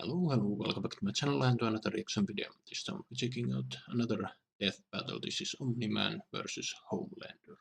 Hello, welcome back to my channel and to another reaction video. This time we're checking out another death battle. This is Omni-Man versus Homelander.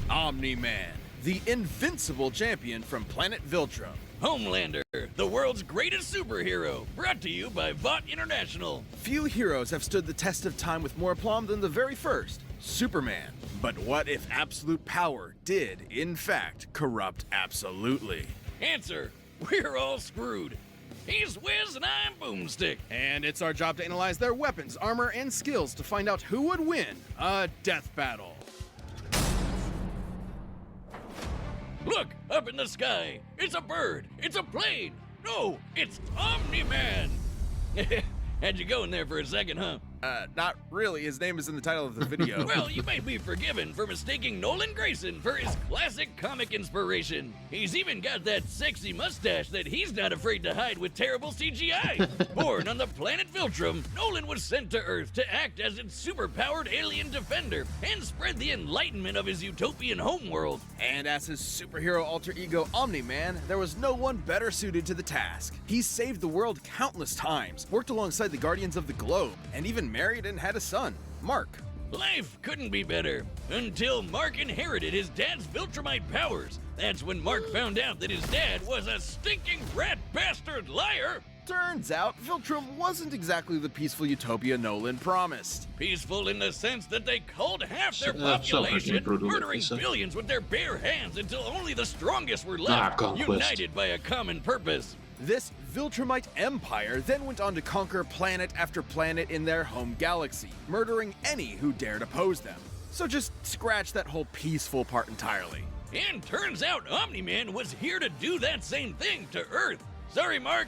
Omni-Man, the invincible champion from planet Viltrum. Homelander, the world's greatest superhero, brought to you by Vought International. Few heroes have stood the test of time with more aplomb than the very first, Superman. But what if absolute power did, in fact, corrupt absolutely? Answer, we're all screwed. He's Wiz and I'm Boomstick. And it's our job to analyze their weapons, armor, and skills to find out who would win a death battle. Look, up in the sky. It's a bird. It's a plane. No, it's Omni-Man. Had you going there for a second, huh? Not really. His name is in the title of the video. Well, you may be forgiven for mistaking Nolan Grayson for his classic comic inspiration. He's even got that sexy mustache that he's not afraid to hide with terrible CGI. Born on the planet Viltrum, Nolan was sent to Earth to act as its superpowered alien defender and spread the enlightenment of his utopian homeworld. And as his superhero alter ego Omni-Man, there was no one better suited to the task. He saved the world countless times, worked alongside the Guardians of the Globe, and even married and had a son, Mark. Life couldn't be better until Mark inherited his dad's Viltrumite powers. That's when Mark found out that his dad was a stinking rat bastard liar. Turns out, Viltrum wasn't exactly the peaceful utopia Nolan promised. Peaceful in the sense that they culled half their So population, brutal, murdering Lisa. billions with their bare hands until only the strongest were left, conquest. united by a common purpose. This Viltrumite empire then went on to conquer planet after planet in their home galaxy, murdering any who dared oppose them. So just scratch that whole peaceful part entirely. And turns out Omni-Man was here to do that same thing to Earth. Sorry, Mark,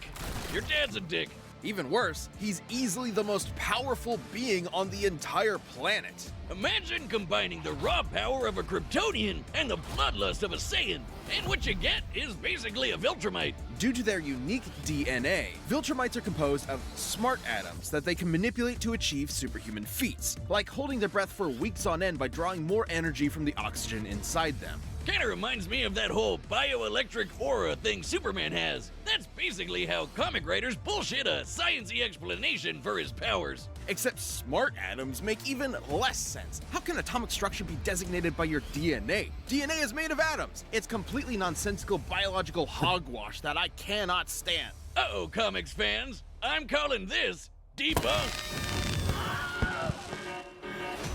your dad's a dick. Even worse, he's easily the most powerful being on the entire planet. Imagine combining the raw power of a Kryptonian and the bloodlust of a Saiyan, and what you get is basically a Viltrumite. Due to their unique DNA, Viltrumites are composed of smart atoms that they can manipulate to achieve superhuman feats, like holding their breath for weeks on end by drawing more energy from the oxygen inside them. Kinda reminds me of that whole bioelectric aura thing Superman has. That's basically how comic writers bullshit a science-y explanation for his powers. Except smart atoms make even less sense. How can atomic structure be designated by your DNA? DNA is made of atoms. It's completely nonsensical biological hogwash that I cannot stand. Uh-oh, comics fans. I'm calling this debunked.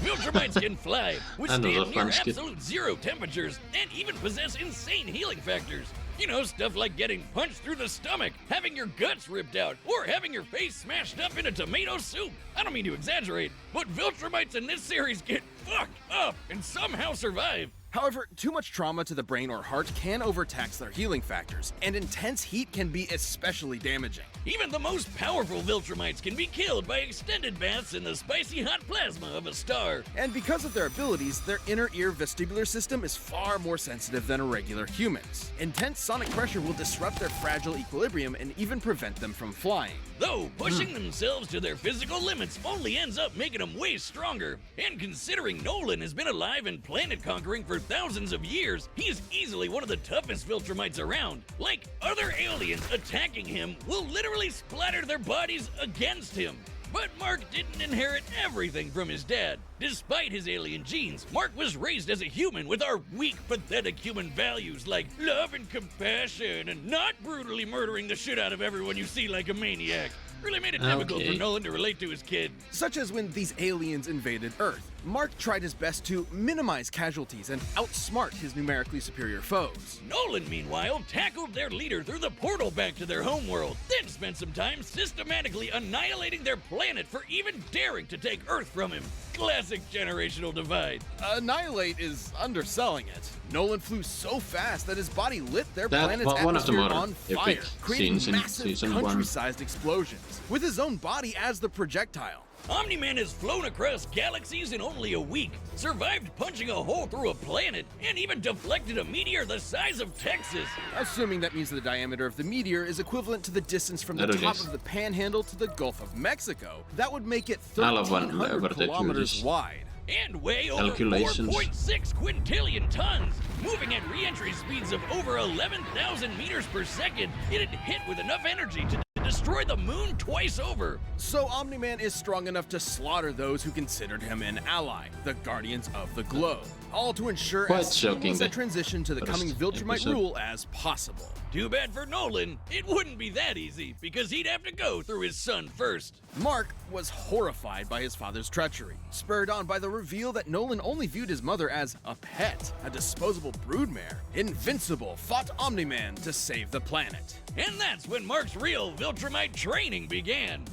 Viltrumites can fly, withstand near absolute zero temperatures, and even possess insane healing factors. You know, stuff like getting punched through the stomach, having your guts ripped out, or having your face smashed up in a tomato soup. I don't mean to exaggerate, but Viltrumites in this series get fucked up and somehow survive. However, too much trauma to the brain or heart can overtax their healing factors, and intense heat can be especially damaging. Even the most powerful Viltrumites can be killed by extended baths in the spicy hot plasma of a star. And because of their abilities, their inner ear vestibular system is far more sensitive than a regular human's. Intense sonic pressure will disrupt their fragile equilibrium and even prevent them from flying. Though pushing themselves to their physical limits only ends up making them way stronger. And considering Nolan has been alive and planet conquering for thousands of years, he's easily one of the toughest Viltrumites around. Like, other aliens attacking him will literally splatter their bodies against him. But Mark didn't inherit everything from his dad. Despite his alien genes, Mark was raised as a human with our weak, pathetic human values like love and compassion and not brutally murdering the shit out of everyone you see like a maniac. Really made it difficult for Nolan to relate to his kid. Such as when these aliens invaded Earth. Mark tried his best to minimize casualties and outsmart his numerically superior foes. Nolan, meanwhile, tackled their leader through the portal back to their homeworld, then spent some time systematically annihilating their planet for even daring to take Earth from him. Classic generational divide. Annihilate is underselling it. Nolan flew so fast that his body lit their That planet's one of the atmosphere more on fire, epic creating scenes in massive season 1. country-sized explosions, with his own body as the projectile. Omni-Man has flown across galaxies in only a week, survived punching a hole through a planet, and even deflected a meteor the size of Texas. Assuming that means the diameter of the meteor is equivalent to the distance from the That it top is. of the Panhandle to the Gulf of Mexico, that would make it I love when 1,300 they do kilometers this. wide. and weigh over Calculations. 4.6 quintillion tons. Moving at re-entry speeds of over 11,000 meters per second, it had hit with enough energy to destroy the moon twice over. So Omni-Man is strong enough to slaughter those who considered him an ally, the Guardians of the Globe, all to ensure Quite as shocking seamless a that transition to the first coming Viltrumite episode. rule as possible. Too bad for Nolan, it wouldn't be that easy, because he'd have to go through his son first. Mark was horrified by his father's treachery, spurred on by the reveal that Nolan only viewed his mother as a pet, a disposable broodmare. Invincible fought Omni-Man to save the planet. And that's when Mark's real Viltrumite training began.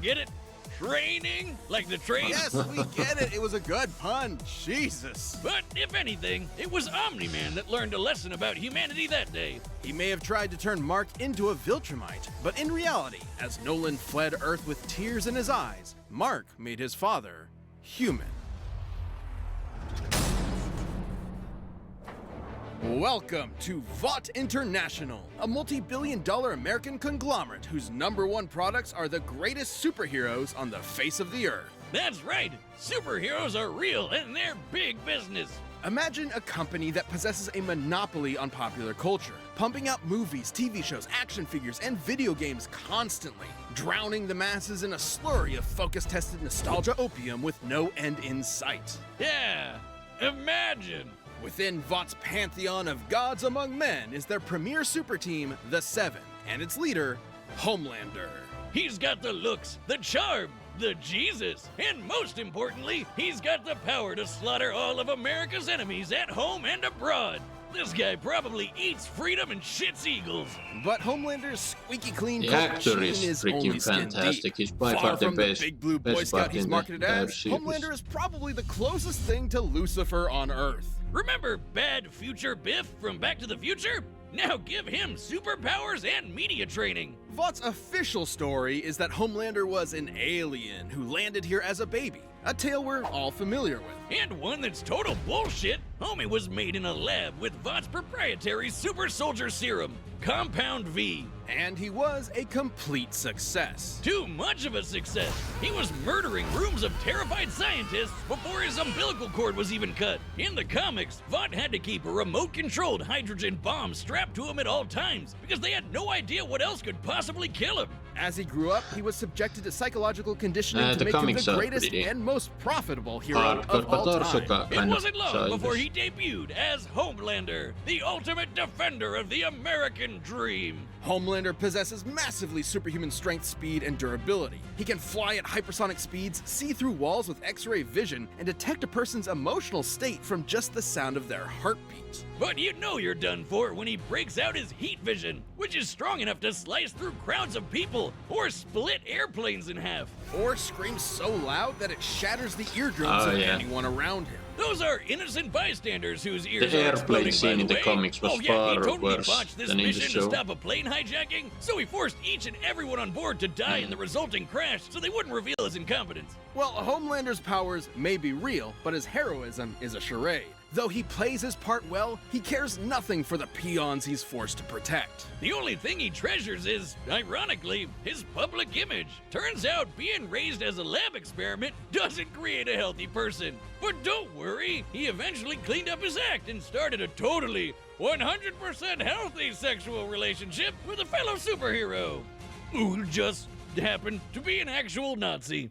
Get it? Training? Like the train? Yes, we get it. It was a good pun. Jesus. But if anything, it was Omni-Man that learned a lesson about humanity that day. He may have tried to turn Mark into a Viltrumite, but in reality, as Nolan fled Earth with tears in his eyes, Mark made his father human. Welcome to Vought International, a multi-billion-dollar American conglomerate whose #1 products are the greatest superheroes on the face of the earth. That's right, superheroes are real and they're big business. Imagine a company that possesses a monopoly on popular culture, pumping out movies, TV shows, action figures, and video games constantly, drowning the masses in a slurry of focus-tested nostalgia opium with no end in sight. Yeah, imagine. Within Vought's pantheon of gods among men is their premier super team, the Seven, and its leader, Homelander. He's got the looks, the charm, the Jesus, and most importantly, he's got the power to slaughter all of America's enemies at home and abroad. This guy probably eats freedom and shits eagles. But Homelander's squeaky clean The coat actor machine is is freaking only skin fantastic. deep. He's by Far far the from best- the big blue Boy best Scout part he's in the marketed entire as, series. Homelander is probably the closest thing to Lucifer on Earth. Remember Bad Future Biff from Back to the Future? Now give him superpowers and media training. Vought's official story is that Homelander was an alien who landed here as a baby, a tale we're all familiar with. And one that's total bullshit. Homie was made in a lab with Vought's proprietary super soldier serum, Compound V. And he was a complete success. Too much of a success. He was murdering rooms of terrified scientists before his umbilical cord was even cut. In the comics, Vought had to keep a remote-controlled hydrogen bomb strapped to him at all times because they had no idea what else could possibly kill him. As he grew up, he was subjected to psychological conditioning to the make him comics the are greatest pretty and most profitable hero hardcore, of all but also time. It kind of wasn't long childish. before he debuted as Homelander, the ultimate defender of the American dream. Homelander possesses massively superhuman strength, speed, and durability. He can fly at hypersonic speeds, see through walls with X-ray vision, and detect a person's emotional state from just the sound of their heartbeat. But you know you're done for when he breaks out his heat vision, which is strong enough to slice through crowds of people or split airplanes in half. Or screams so loud that it shatters the eardrums Oh, of yeah. anyone around him. Those are innocent bystanders whose ears The are airplane exploding, scene by in the way. comics was Oh yeah, he far totally worse botched this than in the mission to show. stop a plane hijacking, so he forced each and everyone on board to die in the resulting crash so they wouldn't reveal his incompetence. Well, Homelander's powers may be real, but his heroism is a charade. Though he plays his part well, he cares nothing for the peons he's forced to protect. The only thing he treasures is, ironically, his public image. Turns out being raised as a lab experiment doesn't create a healthy person. But don't worry, he eventually cleaned up his act and started a totally 100% healthy sexual relationship with a fellow superhero, who just happened to be an actual Nazi.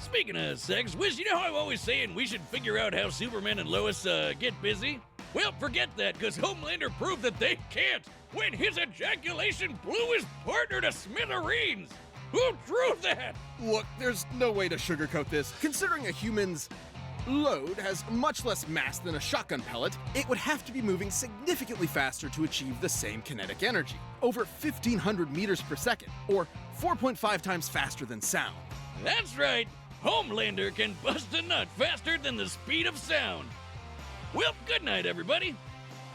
Speaking of sex, Wish, you know how I'm always saying we should figure out how Superman and Lois get busy? Well, forget that, because Homelander proved that they can't when his ejaculation blew his partner to smithereens. Who drew that? Look, there's no way to sugarcoat this. Considering a human's load has much less mass than a shotgun pellet, it would have to be moving significantly faster to achieve the same kinetic energy, over 1,500 meters per second, or 4.5 times faster than sound. That's right. Homelander can bust a nut faster than the speed of sound. Well, good night, everybody.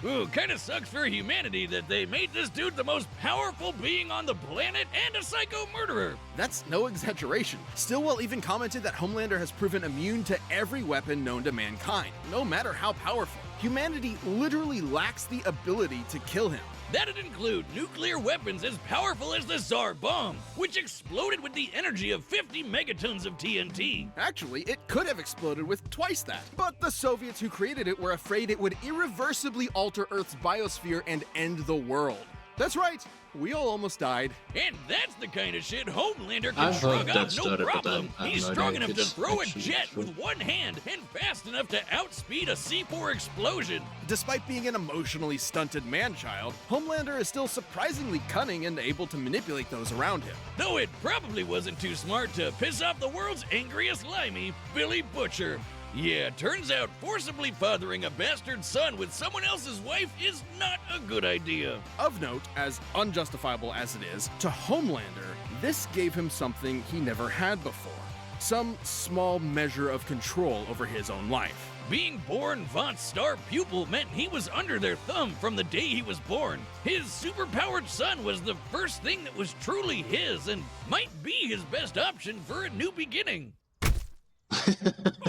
Ooh, kinda sucks for humanity that they made this dude the most powerful being on the planet and a psycho murderer. That's no exaggeration. Stillwell even commented that Homelander has proven immune to every weapon known to mankind, no matter how powerful. humanity literally lacks the ability to kill him. That'd include nuclear weapons as powerful as the Tsar bomb, which exploded with the energy of 50 megatons of TNT. Actually, it could have exploded with twice that. But the Soviets who created it were afraid it would irreversibly alter Earth's biosphere and end the world. That's right, we all almost died. And that's the kind of shit Homelander can I've shrug heard that off no story, but problem. I have He's no strong idea enough if to it's throw a actually jet true. with one hand and fast enough to outspeed a C4 explosion. Despite being an emotionally stunted man-child, Homelander is still surprisingly cunning and able to manipulate those around him. Though it probably wasn't too smart to piss off the world's angriest limey, Billy Butcher. Yeah, turns out forcibly fathering a bastard son with someone else's wife is not a good idea. Of note, as unjustifiable as it is, to Homelander, this gave him something he never had before. Some small measure of control over his own life. Being born Vought's star pupil meant he was under their thumb from the day he was born. His superpowered son was the first thing that was truly his and might be his best option for a new beginning.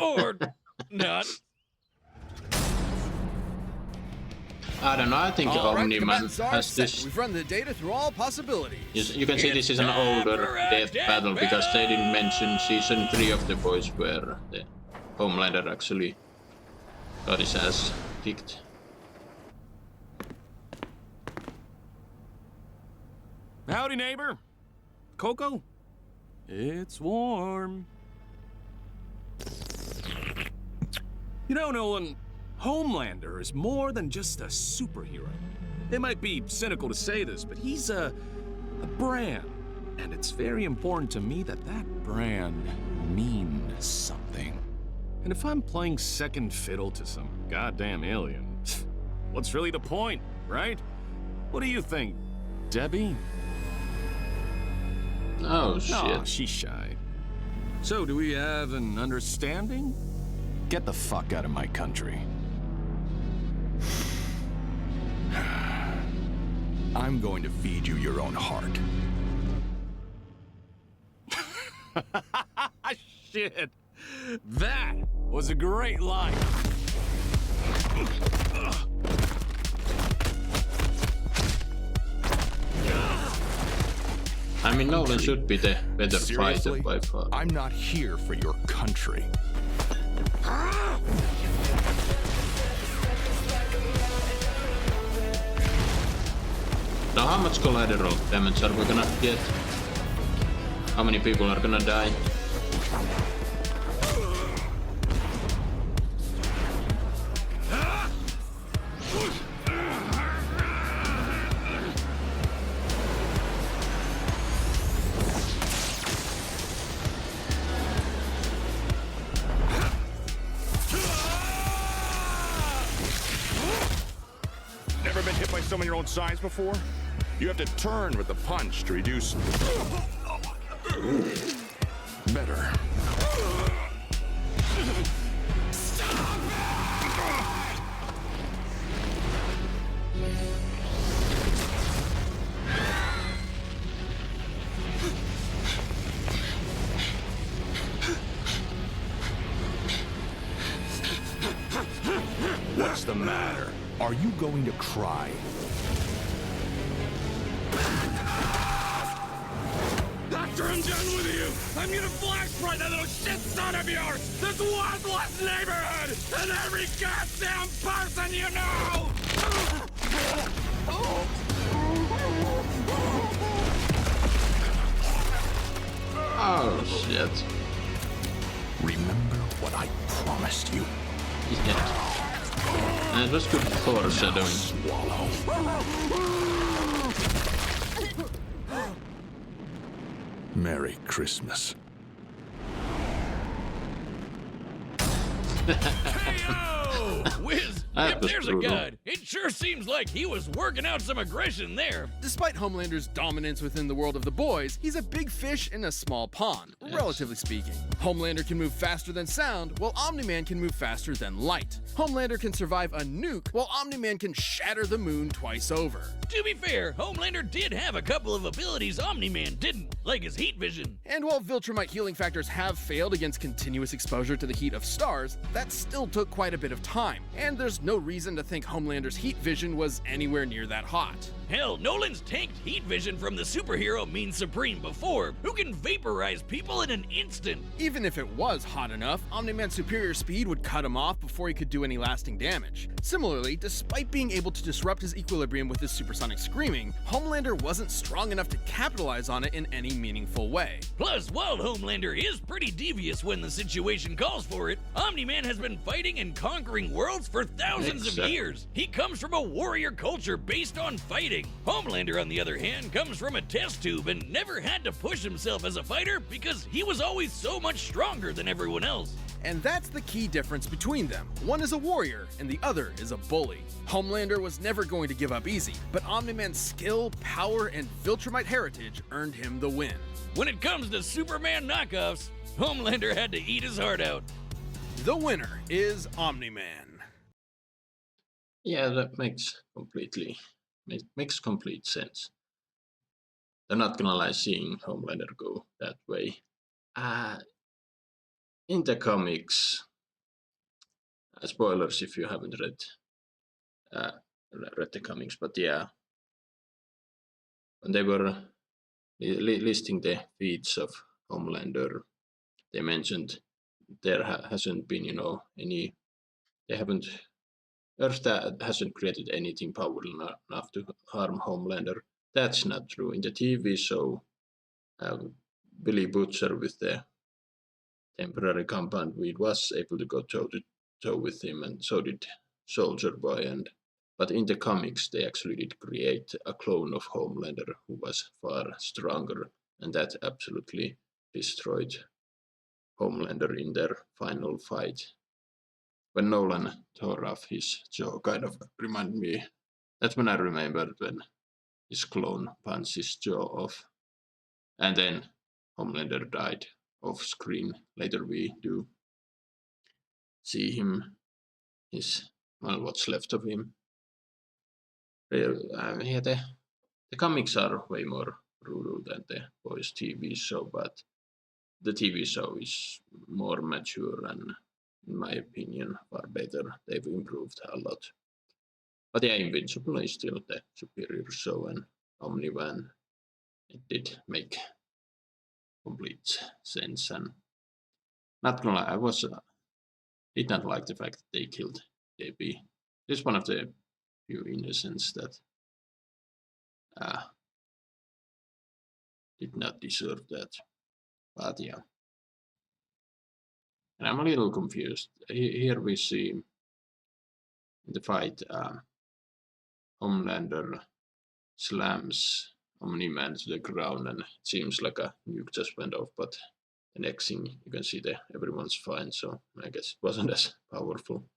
Or not. I don't know, I think All right, Omni-Man combatants are has set. this... We've run the data through all possibilities. You can see this is an older death battle because they didn't mention season 3 of The Boys where the Homelander actually got his ass kicked. Howdy, neighbor. Coco? It's warm. You know, Nolan, Homelander is more than just a superhero. It might be cynical to say this, but he's a brand. And it's very important to me that that brand means something. And if I'm playing second fiddle to some goddamn alien, what's really the point, right? What do you think, Debbie? Oh shit. Oh, she's shy. So, do we have an understanding? Get the fuck out of my country. I'm going to feed you your own heart. Shit. That was a great line. I mean, Nolan should be the better fighter Seriously? by far. I'm not here for your country. Now, how much collateral damage are we gonna get? How many people are gonna die? Never been hit by someone your own size before? You have to turn with the punch to reduce. Better. What's the matter? Are you going to cry? After I'm done with you, I'm gonna flashpoint that little shit son of yours! This worthless neighborhood! And every goddamn person you know! Oh shit. Remember what I promised you. Yeah. And it was good foreshadowing. Swallow. Merry Christmas. KO! Whiz, That if was there's a brutal. god, it Sure seems like he was working out some aggression there. Despite Homelander's dominance within the world of the boys, he's a big fish in a small pond, relatively speaking. Homelander can move faster than sound, while Omni-Man can move faster than light. Homelander can survive a nuke, while Omni-Man can shatter the moon twice over. To be fair, Homelander did have a couple of abilities Omni-Man didn't, like his heat vision. And while Viltrumite healing factors have failed against continuous exposure to the heat of stars, that still took quite a bit of time, and there's no reason to think Homelander's heat vision was anywhere near that hot. Hell, Nolan's tanked heat vision from the superhero Mean Supreme before, who can vaporize people in an instant. Even if it was hot enough, Omni-Man's superior speed would cut him off before he could do any lasting damage. Similarly, despite being able to disrupt his equilibrium with his supersonic screaming, Homelander wasn't strong enough to capitalize on it in any meaningful way. Plus, while Homelander is pretty devious when the situation calls for it, Omni-Man has been fighting and conquering worlds for thousands of years. He comes from a warrior culture based on fighting. Homelander, on the other hand, comes from a test tube and never had to push himself as a fighter because he was always so much stronger than everyone else. And that's the key difference between them. One is a warrior, and the other is a bully. Homelander was never going to give up easy, but Omni-Man's skill, power, and Viltrumite heritage earned him the win. When it comes to Superman knockoffs, Homelander had to eat his heart out. The winner is Omni-Man. Yeah, that makes complete sense. I'm not gonna lie, seeing Homelander go that way. In the comics, spoilers if you haven't read the comics, but yeah, when they were listing the feats of Homelander, they mentioned there hasn't been, Earth hasn't created anything powerful enough to harm Homelander. That's not true. In the TV show, Billy Butcher with the temporary compound weed was able to go toe to toe with him, and so did Soldier Boy. But in the comics, they actually did create a clone of Homelander who was far stronger, and that absolutely destroyed Homelander in their final fight. When Nolan tore off his jaw, kind of reminded me. That's when I remembered when his clone punched his jaw off, and then Homelander died off screen. Later we do see him, what's left of him. The comics are way more brutal than the boys' TV show, but the TV show is more mature and, in my opinion, far better. They've improved a lot. But yeah, Invincible is still the superior show, and Omni-Man, it did make complete sense. And not gonna lie, I did not like the fact that they killed Debbie. It's one of the few innocents that did not deserve that. But yeah. And I'm a little confused. Here we see in the fight, Homelander slams Omni-Man to the ground, and it seems like a nuke just went off, but the next thing you can see everyone's fine, so I guess it wasn't as powerful.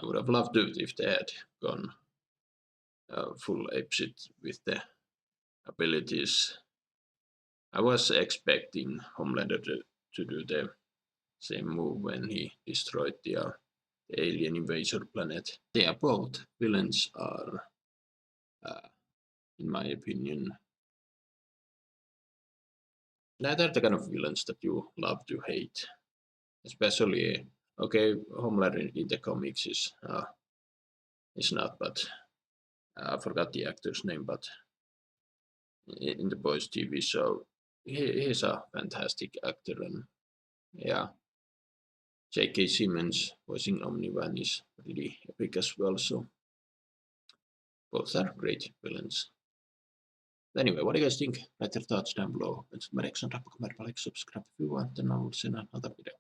I would have loved it if they had gone full apeshit with the abilities. I was expecting Homelander to do the same move when he destroyed the alien invader planet. They are both villains are, in my opinion, they're the kind of villains that you love to hate. Especially, okay, Homelander in the comics is not, but I forgot the actor's name, but in the boys' TV show, he's a fantastic actor, and yeah, J.K. Simmons voicing Omni-Man is really epic as well, so both are great villains. Anyway, what do you guys think? Write your thoughts down below. And subscribe if you want, and I will see you in another video.